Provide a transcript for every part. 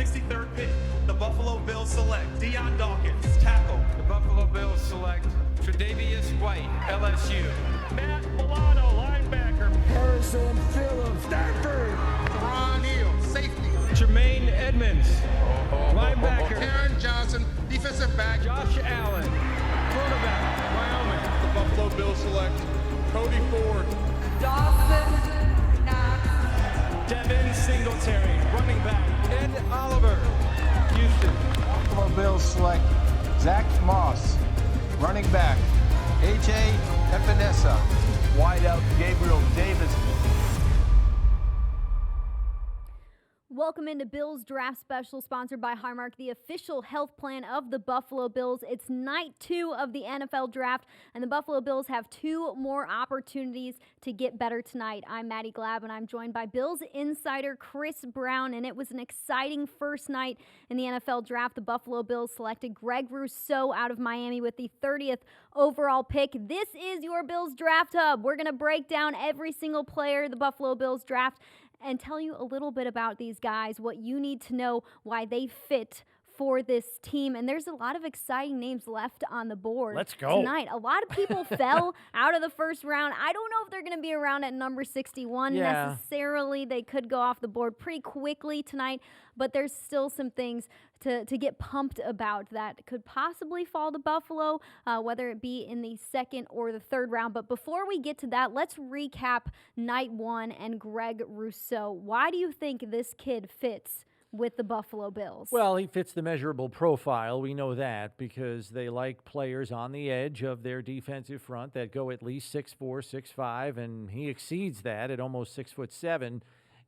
63rd pick, the Buffalo Bills select Deion Dawkins, tackle. The Buffalo Bills select Tre'Davious White, LSU. Matt Milano, linebacker. Harrison Phillips, Stanford. Ron Hill, safety. Jermaine Edmonds, linebacker. Aaron Johnson, defensive back. Josh Allen, cornerback, Wyoming. The Buffalo Bills select Cody Ford. Dawson Knox. Devin Singletary, running back. Ed Oliver, Houston. Buffalo Bills select Zach Moss, running back. A.J. Epinesa, wideout Gabriel Davis. Welcome into Bills Draft Special, sponsored by Highmark, the official health plan of the Buffalo Bills. It's night 2 of the NFL Draft, and the Buffalo Bills have 2 more opportunities to get better tonight. I'm Maddy Glab, and I'm joined by Bills insider Chris Brown, and it was an exciting first night in the NFL Draft. The Buffalo Bills selected Greg Rousseau out of Miami with the 30th overall pick. This is your Bills Draft Hub. We're going to break down every single player the Buffalo Bills draft and tell you a little bit about these guys, what you need to know, why they fit for this team. And there's a lot of exciting names left on the board tonight. A lot of people fell out of the first round. I don't know if they're going to be around at number 61 necessarily. They could go off the board pretty quickly tonight, but there's still some things to get pumped about that could possibly fall to Buffalo, whether it be in the second or the third round. But before we get to that, let's recap night 1 and Greg Rousseau. Why do you think this kid fits with the Buffalo Bills? Well, he fits the measurable profile. We know that because they like players on the edge of their defensive front that go at least 6'4", 6'5", and he exceeds that at almost 6'7".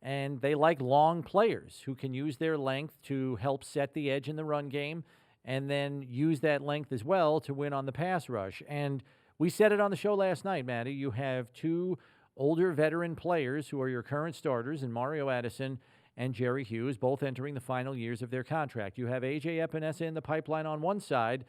And they like long players who can use their length to help set the edge in the run game and then use that length as well to win on the pass rush. And we said it on the show last night, Maddy. You have 2 older veteran players who are your current starters in Mario Addison and Jerry Hughes, both entering the final years of their contract. You have A.J. Epinesa in the pipeline on one side.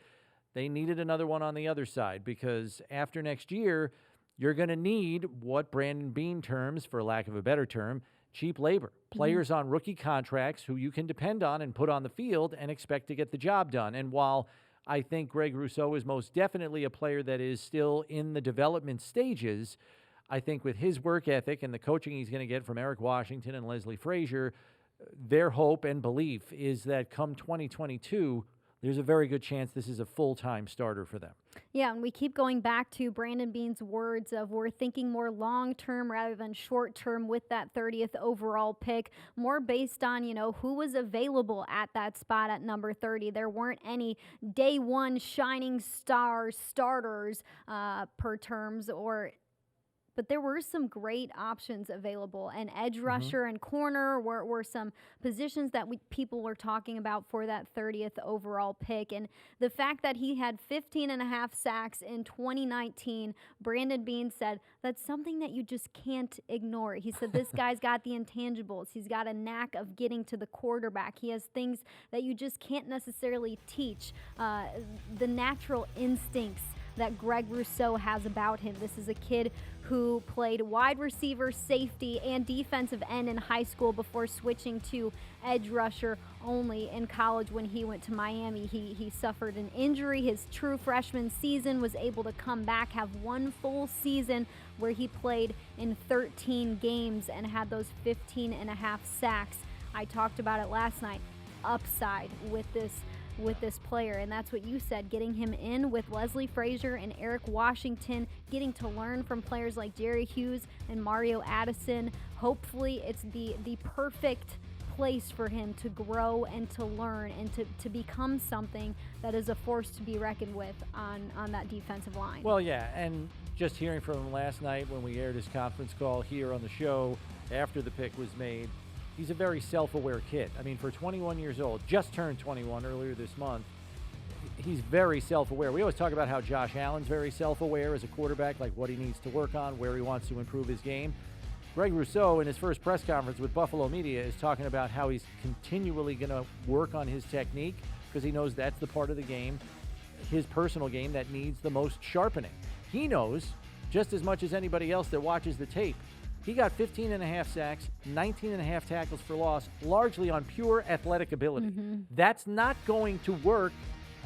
They needed another one on the other side because after next year, you're going to need what Brandon Beane terms, for lack of a better term, cheap labor. Players on rookie contracts who you can depend on and put on the field and expect to get the job done. And while I think Greg Rousseau is most definitely a player that is still in the development stages, I think with his work ethic and the coaching he's going to get from Eric Washington and Leslie Frazier, their hope and belief is that come 2022, there's a very good chance this is a full-time starter for them. Yeah, and we keep going back to Brandon Beane's words of we're thinking more long-term rather than short-term with that 30th overall pick, more based on, who was available at that spot at number 30. There weren't any day one shining star starters per terms but there were some great options available, and edge rusher and corner were some positions that people were talking about for that 30th overall pick. And the fact that he had 15.5 sacks in 2019, Brandon Beane said that's something that you just can't ignore. He said this guy's got the intangibles. He's got a knack of getting to the quarterback. He has things that you just can't necessarily teach, the natural instincts that Greg Rousseau has about him. This is a kid who played wide receiver, safety, and defensive end in high school before switching to edge rusher only in college when he went to Miami. He suffered an injury his true freshman season, was able to come back, have one full season where he played in 13 games and had those 15.5 sacks. I talked about it last night. Upside with this player, and that's what you said, getting him in with Leslie Frazier and Eric Washington, getting to learn from players like Jerry Hughes and Mario Addison. Hopefully it's the perfect place for him to grow and to learn and to become something that is a force to be reckoned with on that defensive line. Well, yeah, and just hearing from him last night when we aired his conference call here on the show after the pick was made, he's a very self-aware kid. I mean, for 21 years old, just turned 21 earlier this month, he's very self-aware. We always talk about how Josh Allen's very self-aware as a quarterback, like what he needs to work on, where he wants to improve his game. Greg Rousseau, in his first press conference with Buffalo Media, is talking about how he's continually going to work on his technique because he knows that's the part of the game, his personal game, that needs the most sharpening. He knows, just as much as anybody else that watches the tape, He got 15 and a half sacks, 19 and a half tackles for loss, largely on pure athletic ability. That's not going to work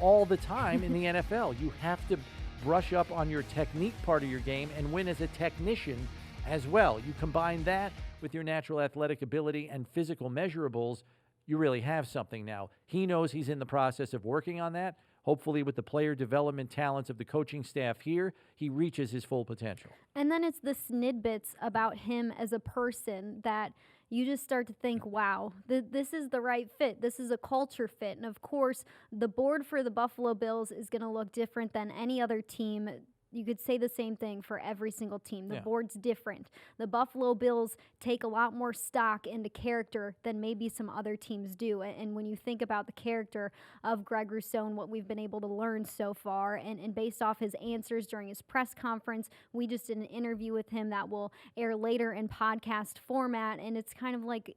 all the time in the NFL. You have to brush up on your technique part of your game and win as a technician as well. You combine that with your natural athletic ability and physical measurables, you really have something now. He knows he's in the process of working on that. Hopefully, with the player development talents of the coaching staff here, he reaches his full potential. And then it's the snidbits about him as a person that you just start to think, wow, this is the right fit. This is a culture fit. And, of course, the board for the Buffalo Bills is going to look different than any other team. You could say the same thing for every single team. The board's different. The Buffalo Bills take a lot more stock into character than maybe some other teams do. And when you think about the character of Greg Rousseau and what we've been able to learn so far, and based off his answers during his press conference, we just did an interview with him that will air later in podcast format. And it's kind of like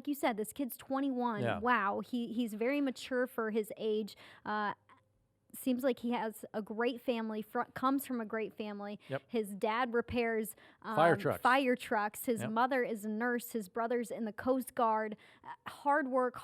you said, this kid's 21. Yeah. Wow, he's very mature for his age. Seems like he has a great family, comes from a great family. Yep. His dad repairs fire trucks. His mother is a nurse. His brother's in the Coast Guard. Hard work.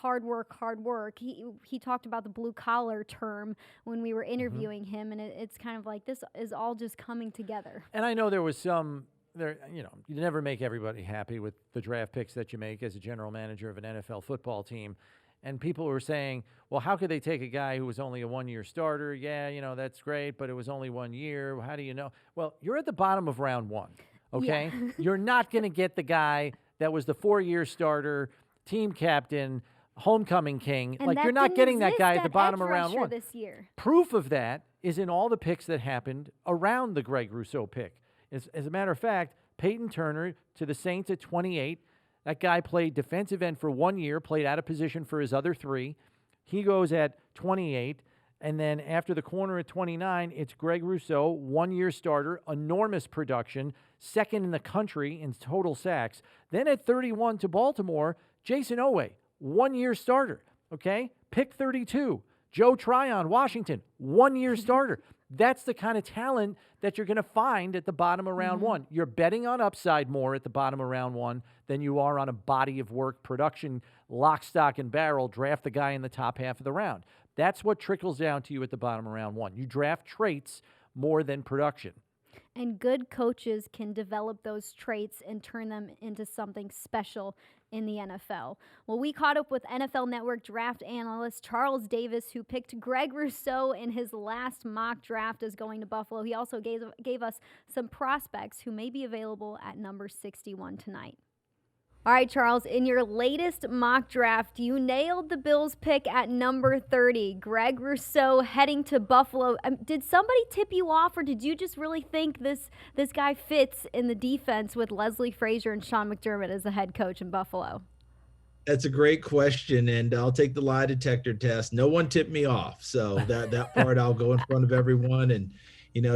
He talked about the blue collar term when we were interviewing him, and it's kind of like this is all just coming together. And I know there was you never make everybody happy with the draft picks that you make as a general manager of an NFL football team. And people were saying, well, how could they take a guy who was only a one-year starter? Yeah, that's great, but it was only 1 year. How do you know? Well, you're at the bottom of round one, okay? Yeah. You're not going to get the guy that was the 4-year starter, team captain, homecoming king. And you're not getting that guy at the bottom of round one. This year. Proof of that is in all the picks that happened around the Greg Rousseau pick. As a matter of fact, Peyton Turner to the Saints at 28. That guy played defensive end for 1 year, played out of position for his other 3. He goes at 28. And then after the corner at 29, it's Greg Rousseau, 1-year starter, enormous production, second in the country in total sacks. Then at 31 to Baltimore, Jason Owe, 1-year starter, okay? Pick 32, Joe Tryon, Washington, 1-year starter. That's the kind of talent that you're going to find at the bottom of round one. You're betting on upside more at the bottom of round one than you are on a body of work production, lock, stock, and barrel, draft the guy in the top half of the round. That's what trickles down to you at the bottom of round one. You draft traits more than production. And good coaches can develop those traits and turn them into something special in the NFL. Well, we caught up with NFL Network draft analyst Charles Davis, who picked Greg Rousseau in his last mock draft as going to Buffalo. He also gave us some prospects who may be available at number 61 tonight. All right, Charles, in your latest mock draft, you nailed the Bills pick at number 30, Greg Rousseau heading to Buffalo. Did somebody tip you off, or did you just really think this guy fits in the defense with Leslie Frazier and Sean McDermott as the head coach in Buffalo? That's a great question, and I'll take the lie detector test. No one tipped me off, so that part I'll go in front of everyone and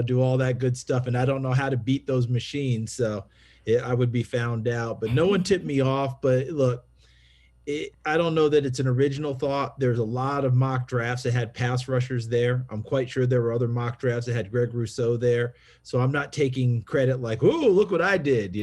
do all that good stuff. And I don't know how to beat those machines, so I would be found out. But no one tipped me off. But look, I don't know that it's an original thought. There's a lot of mock drafts that had pass rushers there. I'm quite sure there were other mock drafts that had Greg Rousseau there. So I'm not taking credit like, oh, look what I did,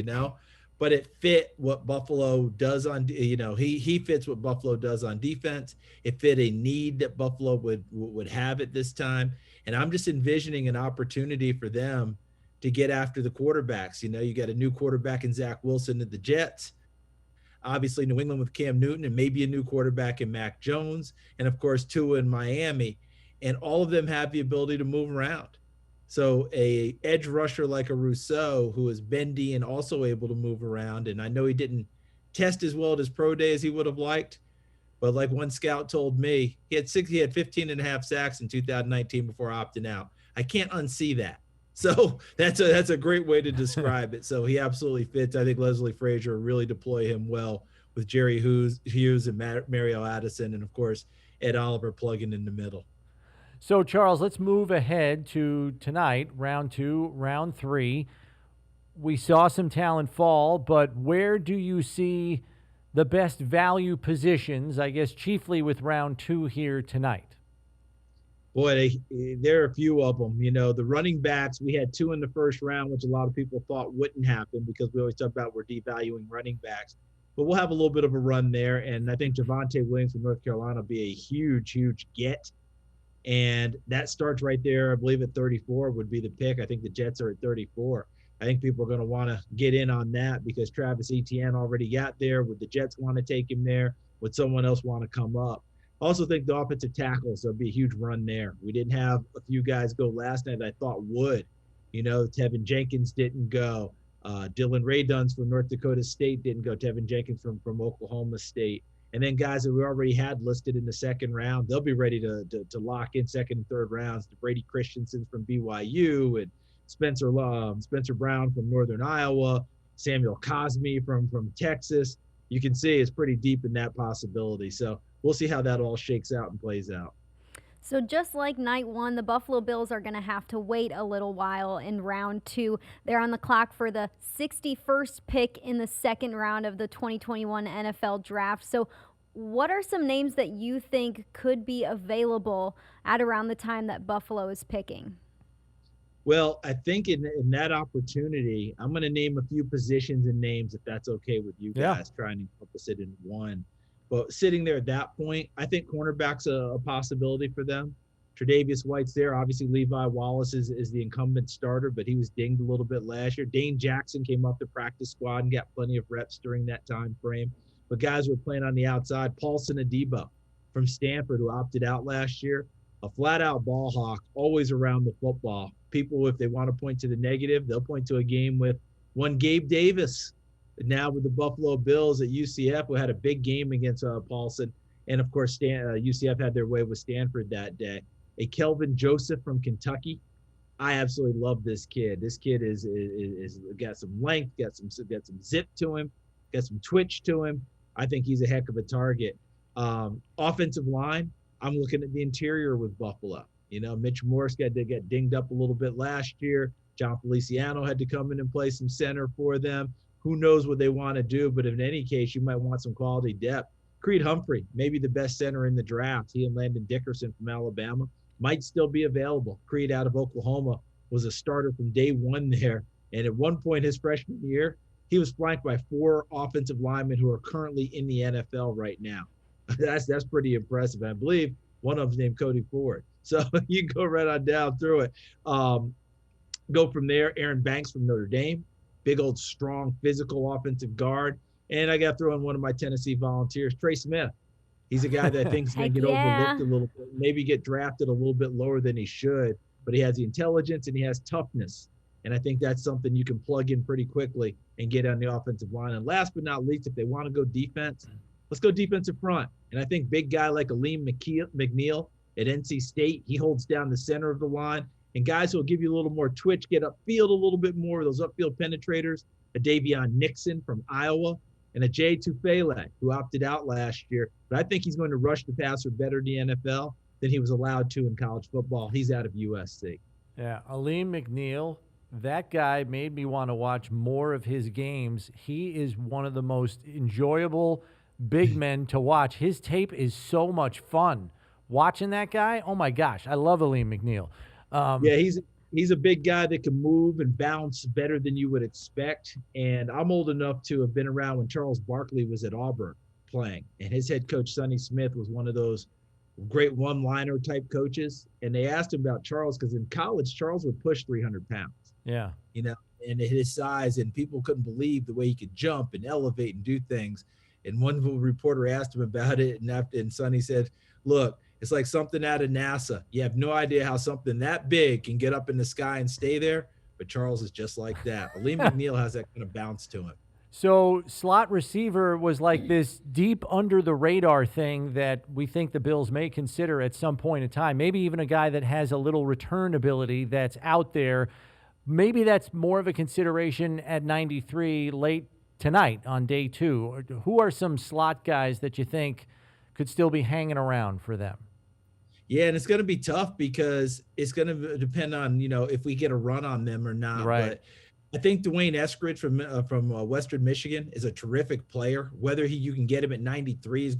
But it fit what Buffalo does on, he fits what Buffalo does on defense. It fit a need that Buffalo would have at this time. And I'm just envisioning an opportunity for them to get after the quarterbacks. You got a new quarterback in Zach Wilson at the Jets. Obviously, New England with Cam Newton, and maybe a new quarterback in Mac Jones. And, of course, Tua in Miami. And all of them have the ability to move around. So a edge rusher like a Rousseau, who is bendy and also able to move around, and I know he didn't test as well at his pro day as he would have liked, but like one scout told me, he had 15 and a half sacks in 2019 before opting out. I can't unsee that. So that's a great way to describe it. So he absolutely fits. I think Leslie Frazier will really deploy him well with Jerry Hughes and Mario Addison, and of course Ed Oliver plugging in the middle. So, Charles, let's move ahead to tonight, round 2, round 3. We saw some talent fall, but where do you see the best value positions, I guess chiefly with round 2 here tonight? Boy, there are a few of them. You know, the running backs, we had 2 in the first round, which a lot of people thought wouldn't happen because we always talk about we're devaluing running backs. But we'll have a little bit of a run there. And I think Javonte Williams from North Carolina will be a huge, huge get. And that starts right there. I believe at 34 would be the pick. I think the Jets are at 34. I think people are going to want to get in on that because Travis Etienne already got there. Would the Jets want to take him there? Would someone else want to come up? I also think the offensive tackles, there'll be a huge run there. We didn't have a few guys go last night that I thought would. You know, Tevin Jenkins didn't go. Dylan Rayduns from North Dakota State didn't go. Tevin Jenkins from Oklahoma State. And then guys that we already had listed in the second round, they'll be ready to lock in second and third rounds. Brady Christensen from BYU and Spencer Brown from Northern Iowa, Samuel Cosme from Texas. You can see it's pretty deep in that possibility. So we'll see how that all shakes out and plays out. So just like night one, the Buffalo Bills are going to have to wait a little while in round 2. They're on the clock for the 61st pick in the second round of the 2021 NFL Draft. So what are some names that you think could be available at around the time that Buffalo is picking? Well, I think in that opportunity, I'm going to name a few positions and names if that's okay with you guys, trying to encompass it in one. But sitting there at that point, I think cornerback's a possibility for them. Tre'Davious White's there. Obviously, Levi Wallace is the incumbent starter, but he was dinged a little bit last year. Dane Jackson came off the practice squad and got plenty of reps during that time frame. But guys were playing on the outside. Paulson Adebo from Stanford, who opted out last year, a flat-out ball hawk, always around the football. People, if they want to point to the negative, they'll point to a game with one Gabe Davis. Now with the Buffalo Bills at UCF, who had a big game against Paulson. And, of course, UCF had their way with Stanford that day. A Kelvin Joseph from Kentucky. I absolutely love this kid. This kid is got some length, got some zip to him, got some twitch to him. I think he's a heck of a target. Offensive line, I'm looking at the interior with Buffalo. You know, Mitch Morse got dinged up a little bit last year. John Feliciano had to come in and play some center for them. Who knows what they want to do, but in any case, you might want some quality depth. Creed Humphrey, maybe the best center in the draft. He and Landon Dickerson from Alabama might still be available. Creed out of Oklahoma was a starter from day one there. And at one point his freshman year, he was flanked by 4 offensive linemen who are currently in the NFL right now. That's pretty impressive. I believe one of them is named Cody Ford. So you can go right on down through it. Go from there, Aaron Banks from Notre Dame. Big old, strong, physical offensive guard. And I got to throw in one of my Tennessee Volunteers, Trey Smith. He's a guy that I think is going to get overlooked a little bit, maybe get drafted a little bit lower than he should, but he has the intelligence and he has toughness. And I think that's something you can plug in pretty quickly and get on the offensive line. And last but not least, if they want to go defense, let's go defensive front. And I think big guy like Aleem McNeil at NC State, he holds down the center of the line. And guys who will give you a little more twitch, get upfield a little bit more, those upfield penetrators, a Davion Nixon from Iowa, and a Jay Tufele, who opted out last year. But I think he's going to rush the passer better in the NFL than he was allowed to in college football. He's out of USC. Yeah, Aleem McNeil, that guy made me want to watch more of his games. He is one of the most enjoyable big men to watch. His tape is so much fun. Watching that guy, oh my gosh, I love Aleem McNeil. Yeah, he's a big guy that can move and bounce better than you would expect. And I'm old enough to have been around when Charles Barkley was at Auburn playing. And his head coach, Sonny Smith, was one of those great one-liner type coaches. And they asked him about Charles because in college, Charles would push 300 pounds. Yeah. You know, and his size, and people couldn't believe the way he could jump and elevate and do things. And one reporter asked him about it, and Sonny said, look, it's like something out of NASA. You have no idea how something that big can get up in the sky and stay there, but Charles is just like that. Aleem McNeil has that kind of bounce to him. So slot receiver was like this deep under the radar thing that we think the Bills may consider at some point in time. Maybe even a guy that has a little return ability that's out there. Maybe that's more of a consideration at 93 late tonight on day 2. Who are some slot guys that you think could still be hanging around for them? Yeah, and it's going to be tough because it's going to depend on, you know, if we get a run on them or not. Right. But I think Dwayne Eskridge from Western Michigan is a terrific player. Whether you can get him at 93 that's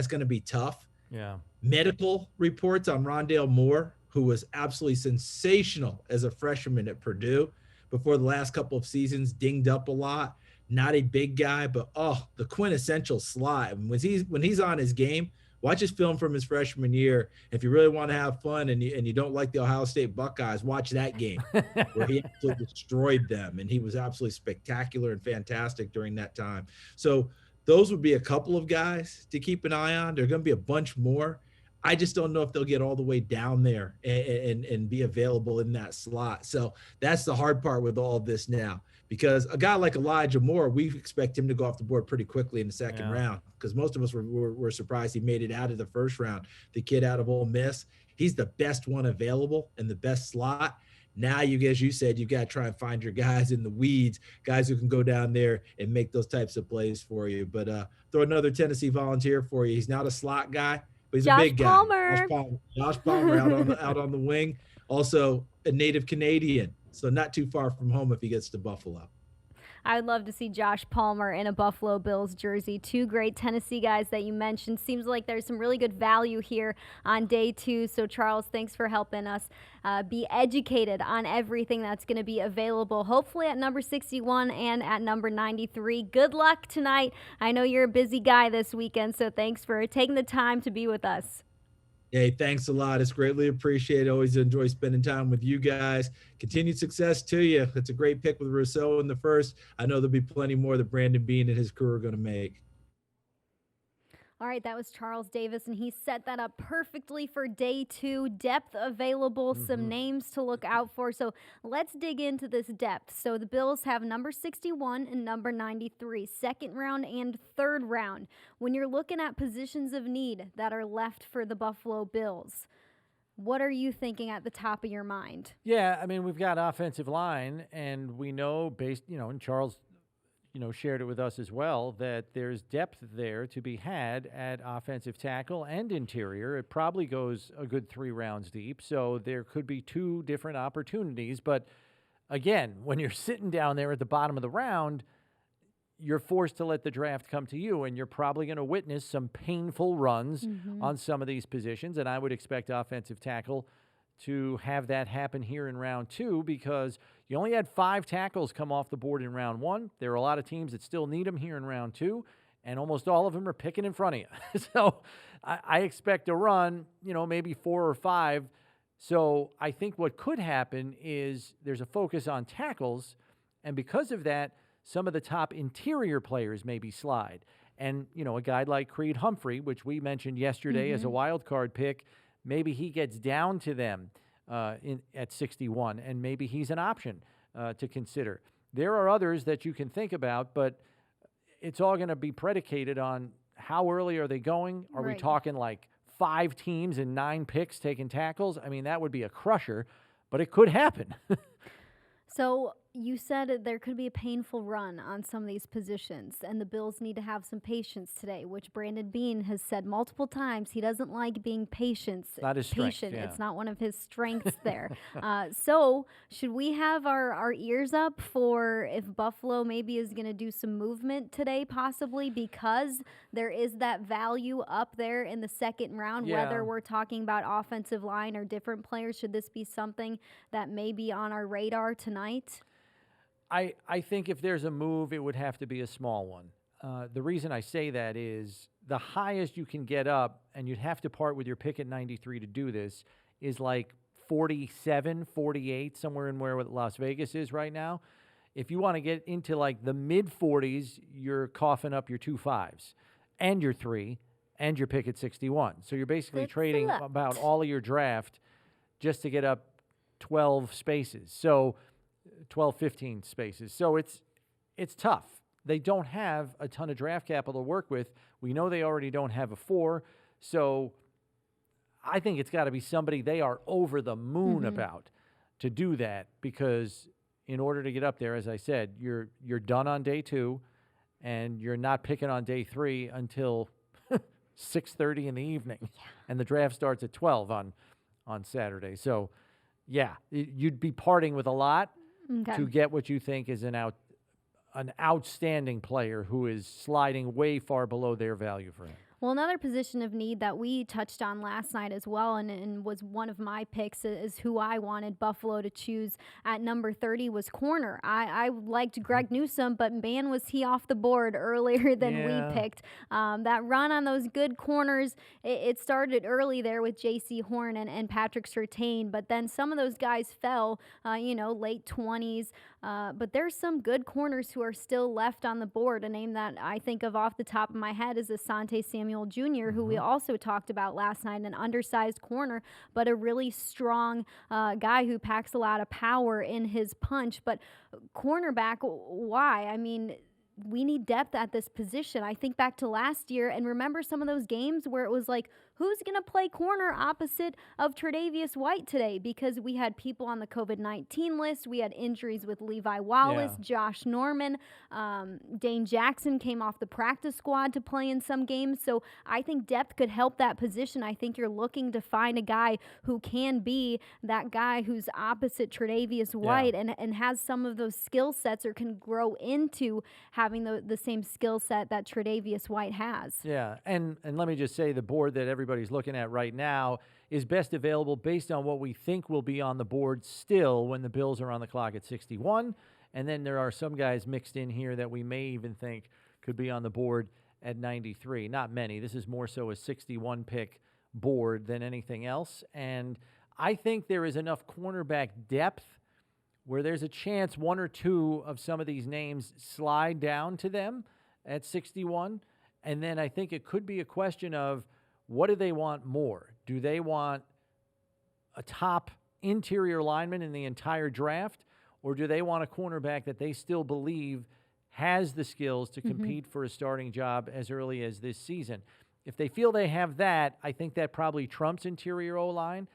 going to be tough. Yeah. medical reports on Rondale Moore, who was absolutely sensational as a freshman at Purdue before the last couple of seasons, dinged up a lot. Not a big guy, but the quintessential slot. When he's on his game, watch his film from his freshman year. If you really want to have fun and you don't like the Ohio State Buckeyes, watch that game where he absolutely destroyed them, and he was absolutely spectacular and fantastic during that time. So those would be a couple of guys to keep an eye on. There are going to be a bunch more. I just don't know if they'll get all the way down there and be available in that slot. So that's the hard part with all of this now, because a guy like Elijah Moore, we expect him to go off the board pretty quickly in the second round, because most of us were surprised he made it out of the first round. The kid out of Ole Miss, he's the best one available and the best slot. Now, as you said, you've got to try and find your guys in the weeds, guys who can go down there and make those types of plays for you. But throw another Tennessee Volunteer for you. He's not a slot guy, but he's a big guy. Josh Palmer out on the wing. Also a native Canadian, so not too far from home if he gets to Buffalo. I would love to see Josh Palmer in a Buffalo Bills jersey. Two great Tennessee guys that you mentioned. Seems like there's some really good value here on day 2. So, Charles, thanks for helping us be educated on everything that's going to be available, hopefully at number 61 and at number 93. Good luck tonight. I know you're a busy guy this weekend, so thanks for taking the time to be with us. Hey, thanks a lot. It's greatly appreciated. Always enjoy spending time with you guys. Continued success to you. It's a great pick with Rousseau in the first. I know there'll be plenty more that Brandon Beane and his crew are going to make. All right, that was Charles Davis, and he set that up perfectly for day 2. Depth available, some names to look out for. So let's dig into this depth. So the Bills have number 61 and number 93, second round and third round. When you're looking at positions of need that are left for the Buffalo Bills, what are you thinking at the top of your mind? Yeah, I mean, we've got offensive line, and we know and Charles shared it with us as well, that there's depth there to be had at offensive tackle and interior. It probably goes a good 3 rounds deep, so there could be 2 different opportunities. But again, when you're sitting down there at the bottom of the round, you're forced to let the draft come to you, and you're probably going to witness some painful runs on some of these positions. And I would expect offensive tackle to have that happen here in round 2, because you only had 5 tackles come off the board in round 1. There are a lot of teams that still need them here in round 2, and almost all of them are picking in front of you. So I expect a run, maybe 4 or 5. So I think what could happen is there's a focus on tackles, and because of that, some of the top interior players maybe slide. And, a guy like Creed Humphrey, which we mentioned yesterday as a wild card pick, maybe he gets down to them at 61, and maybe he's an option to consider. There are others that you can think about, but it's all going to be predicated on how early are they going. Are we talking like 5 teams and 9 picks taking tackles? I mean, that would be a crusher, but it could happen. So you said there could be a painful run on some of these positions, and the Bills need to have some patience today, which Brandon Beane has said multiple times. He doesn't like being patient. Not his strength, It's not one of his strengths there. So should we have our ears up for if Buffalo maybe is going to do some movement today, possibly, because there is that value up there in the second round, whether we're talking about offensive line or different players? Should this be something that may be on our radar tonight? I think if there's a move, it would have to be a small one. The reason I say that is the highest you can get up, and you'd have to part with your pick at 93 to do this, is like 47, 48, somewhere in where Las Vegas is right now. If you want to get into like the mid-40s, you're coughing up your 2 5s and your 3 and your pick at 61. So you're basically trading about all of your draft just to get up 12 spaces. So 12, 15 spaces. So it's tough. They don't have a ton of draft capital to work with. We know they already don't have a 4. So I think it's got to be somebody they are over the moon about to do that, because in order to get up there, as I said, you're done on day 2, and you're not picking on day 3 until 6:30 in the evening, and the draft starts at 12 on Saturday. So, yeah, you'd be parting with a lot to get what you think is an outstanding player who is sliding way far below their value for him. Well, another position of need that we touched on last night as well, and was one of my picks is who I wanted Buffalo to choose at number 30 was corner. I liked Greg Newsome, but man, was he off the board earlier than we picked. That run on those good corners, it started early there with J.C. Horn and Patrick Surtain, but then some of those guys fell, late 20s. But there's some good corners who are still left on the board. A name that I think of off the top of my head is Asante Samuel Jr., who we also talked about last night, an undersized corner, but a really strong guy who packs a lot of power in his punch. But cornerback, why? I mean, we need depth at this position. I think back to last year and remember some of those games where it was like, who's going to play corner opposite of Tre'Davious White today? Because we had people on the COVID-19 list. We had injuries with Levi Wallace, Josh Norman. Dane Jackson came off the practice squad to play in some games. So I think depth could help that position. I think you're looking to find a guy who can be that guy who's opposite Tre'Davious White and has some of those skill sets or can grow into having the same skill set that Tre'Davious White has. Yeah, and let me just say the board that everybody's looking at right now is best available based on what we think will be on the board still when the Bills are on the clock at 61. And then there are some guys mixed in here that we may even think could be on the board at 93. Not many. This is more so a 61 pick board than anything else. And I think there is enough cornerback depth where there's a chance one or two of some of these names slide down to them at 61. And then I think it could be a question of, what do they want more? Do they want a top interior lineman in the entire draft, or do they want a cornerback that they still believe has the skills to compete for a starting job as early as this season? If they feel they have that, I think that probably trumps interior O-line.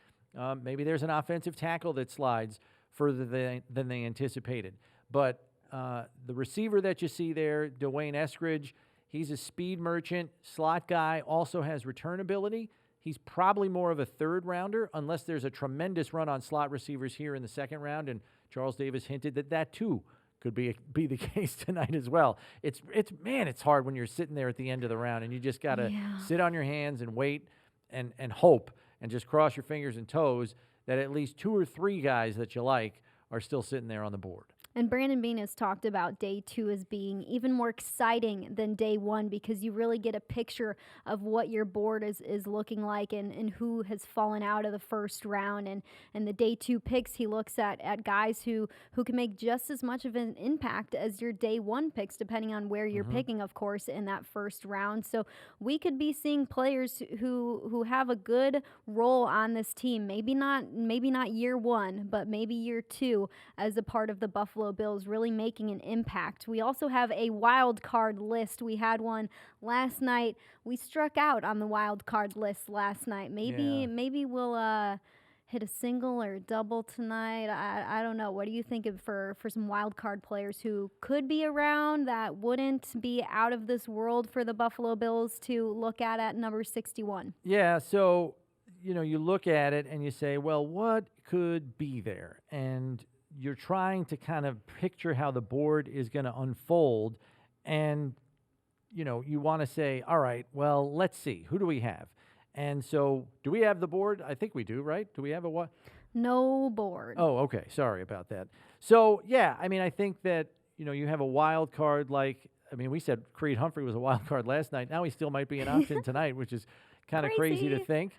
Maybe there's an offensive tackle that slides further than they anticipated. But the receiver that you see there, Dwayne Eskridge, he's a speed merchant, slot guy, also has return ability. He's probably more of a third rounder unless there's a tremendous run on slot receivers here in the second round, and Charles Davis hinted that too could be the case tonight as well. It's hard when you're sitting there at the end of the round and you just got to sit on your hands and wait and hope and just cross your fingers and toes that at least two or three guys that you like are still sitting there on the board. And Brandon Beane has talked about day 2 as being even more exciting than day 1 because you really get a picture of what your board is looking like and who has fallen out of the first round. And the day 2 picks, he looks at guys who can make just as much of an impact as your day 1 picks, depending on where you're picking, of course, in that first round. So we could be seeing players who have a good role on this team. Maybe not year 1, but maybe year 2 as a part of the Buffalo Bills really making an impact. We also have a wild card list. We had one last night. We struck out on the wild card list last night. Maybe we'll hit a single or a double tonight. I don't know. What do you think for some wild card players who could be around that wouldn't be out of this world for the Buffalo Bills to look at number 61? Yeah, so you look at it and you say, well, what could be there? And you're trying to kind of picture how the board is going to unfold. And, you want to say, all right, well, let's see. Who do we have? And so do we have the board? I think we do, right? Do we have a what? No board. Oh, okay. Sorry about that. So, yeah, I think that, you have a wild card we said Creed Humphrey was a wild card last night. Now he still might be an option tonight, which is kind of crazy to think.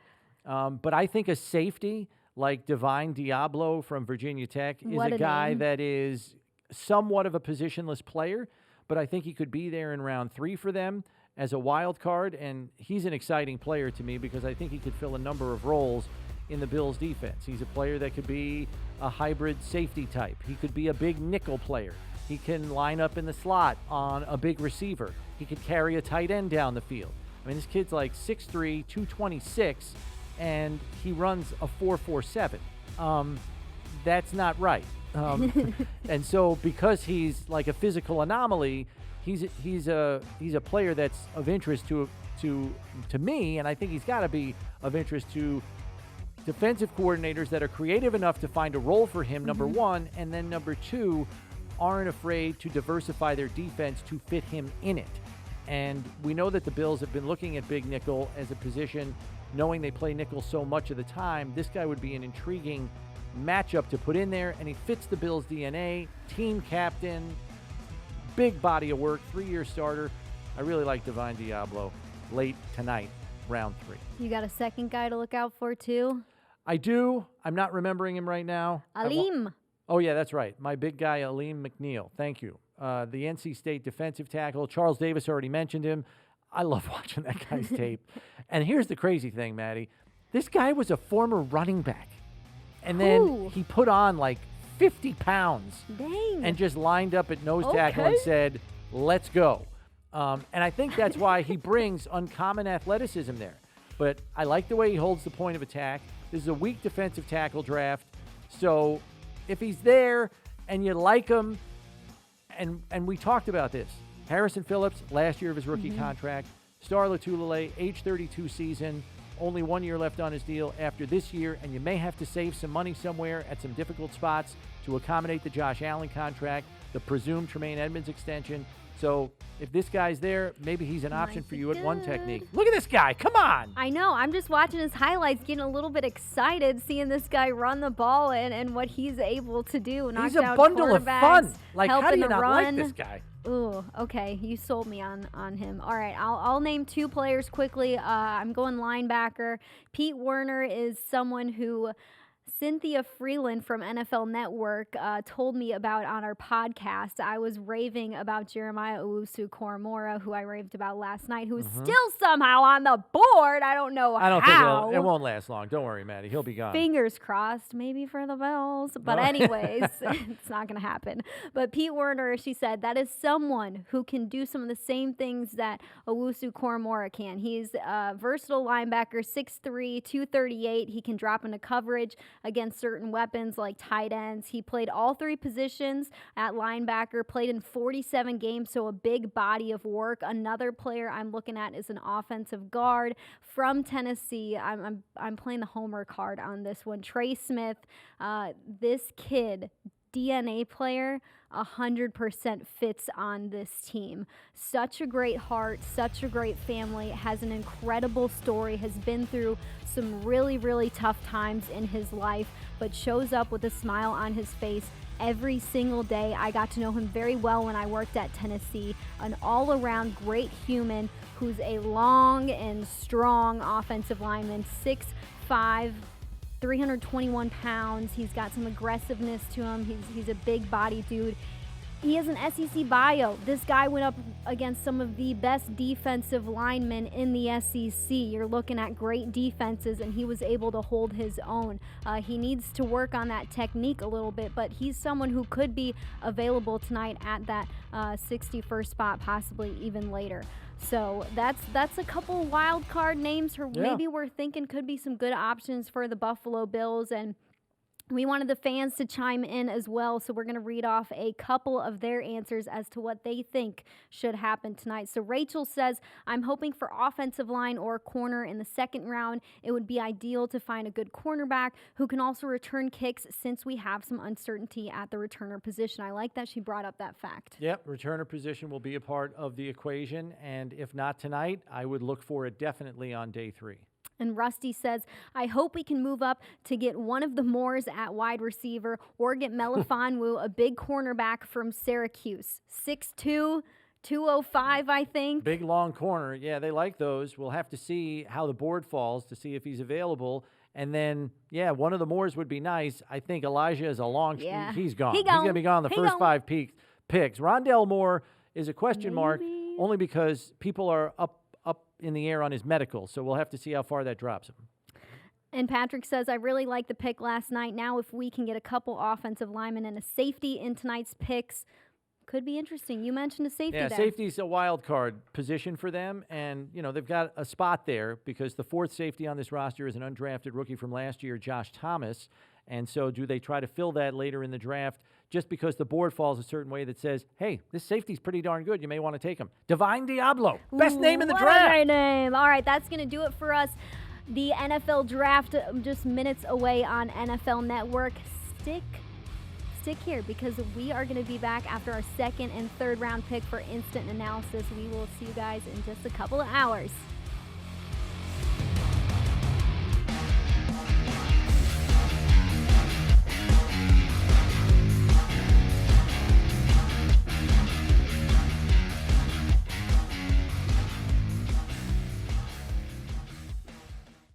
But I think a safety like Divine Diablo from Virginia Tech is a guy that is somewhat of a positionless player, but I think he could be there in round 3 for them as a wild card, and he's an exciting player to me because I think he could fill a number of roles in the Bills' defense. He's a player that could be a hybrid safety type. He could be a big nickel player. He can line up in the slot on a big receiver. He could carry a tight end down the field. This kid's like 6'3", 226, and he runs a 4.47. That's not right. And so because he's like a physical anomaly, he's a player that's of interest to me, and I think he's got to be of interest to defensive coordinators that are creative enough to find a role for him, number one, and then number two, aren't afraid to diversify their defense to fit him in it. And we know that the Bills have been looking at big nickel as a position, knowing they play nickel so much of the time. This guy would be an intriguing matchup to put in there, and he fits the Bills' DNA, team captain, big body of work, 3-year starter. I really like Divine Diablo late tonight, round 3. You got a second guy to look out for, too? I do. I'm not remembering him right now. Aleem. Oh, yeah, that's right. My big guy, Aleem McNeil. Thank you. The NC State defensive tackle. Charles Davis already mentioned him. I love watching that guy's tape. And here's the crazy thing, Maddie. This guy was a former running back. And then he put on like 50 pounds. Dang. And just lined up at nose tackle and said, let's go. And I think that's why he brings uncommon athleticism there. But I like the way he holds the point of attack. This is a weak defensive tackle draft. So if he's there and you like him, and we talked about this. Harrison Phillips, last year of his rookie contract. Star Latulele, age 32 season. Only 1 year left on his deal after this year, and you may have to save some money somewhere at some difficult spots to accommodate the Josh Allen contract, the presumed Tremaine Edmonds extension. So if this guy's there, maybe he's an option for you at one technique. Look at this guy. Come on. I know. I'm just watching his highlights, getting a little bit excited, seeing this guy run the ball and what he's able to do. He's a bundle of fun. Like, how do you not like this guy? Ooh, okay. You sold me on him. All right, I'll name 2 players quickly. I'm going linebacker. Pete Werner is someone who Cynthia Freeland from NFL Network told me about on our podcast. I was raving about Jeremiah Owusu-Koramoah, who I raved about last night, who's still somehow on the board. I don't know how. I don't think it won't last long. Don't worry, Maddie. He'll be gone. Fingers crossed, maybe for the Bills. But anyways, it's not going to happen. But Pete Werner, she said, that is someone who can do some of the same things that Owusu-Koramoah can. He's a versatile linebacker, 6'3", 238. He can drop into coverage against certain weapons like tight ends. He played all 3 positions at linebacker, played in 47 games, so a big body of work. Another player I'm looking at is an offensive guard from Tennessee. I'm playing the homer card on this one. Trey Smith, this kid, DNA player, 100% fits on this team. Such a great heart, such a great family, has an incredible story, has been through some really, really tough times in his life, but shows up with a smile on his face every single day. I got to know him very well when I worked at Tennessee. An all-around great human who's a long and strong offensive lineman, 6'5", 321 pounds. He's got some aggressiveness to him. He's a big body dude. He has an SEC bio. This guy went up against some of the best defensive linemen in the SEC. You're looking at great defenses, and he was able to hold his own. He needs to work on that technique a little bit, but he's someone who could be available tonight at that 61st spot, possibly even later. So that's a couple wild card names who maybe we're thinking could be some good options for the Buffalo Bills, and we wanted the fans to chime in as well, so we're going to read off a couple of their answers as to what they think should happen tonight. So Rachel says, I'm hoping for offensive line or corner in the second round. It would be ideal to find a good cornerback who can also return kicks since we have some uncertainty at the returner position. I like that she brought up that fact. Yep, returner position will be a part of the equation, and if not tonight, I would look for it definitely on day 3. And Rusty says, I hope we can move up to get one of the Moores at wide receiver or get Melifonwu, a big cornerback from Syracuse. 6'2", 205, I think. Big, long corner. Yeah, they like those. We'll have to see how the board falls to see if he's available. And then, yeah, one of the Moores would be nice. I think Elijah is a long – he's gone. He's going to be gone the first 5 picks. Rondell Moore is a question mark only because people are up in the air on his medical, so we'll have to see how far that drops him. And Patrick says, I really liked the pick last night. Now if we can get a couple offensive linemen and a safety in tonight's picks, could be interesting. You mentioned a safety there. Yeah, safety's a wild card position for them, and, you know, they've got a spot there because the 4th safety on this roster is an undrafted rookie from last year, Josh Thomas, and so do they try to fill that later in the draft just because the board falls a certain way that says, hey, this safety's pretty darn good. You may want to take him. Divine Diablo, best name in the draft. Great name. All right, that's going to do it for us. The NFL draft just minutes away on NFL Network. stick here because we are going to be back after our second and third round pick for instant analysis. We will see you guys in just a couple of hours.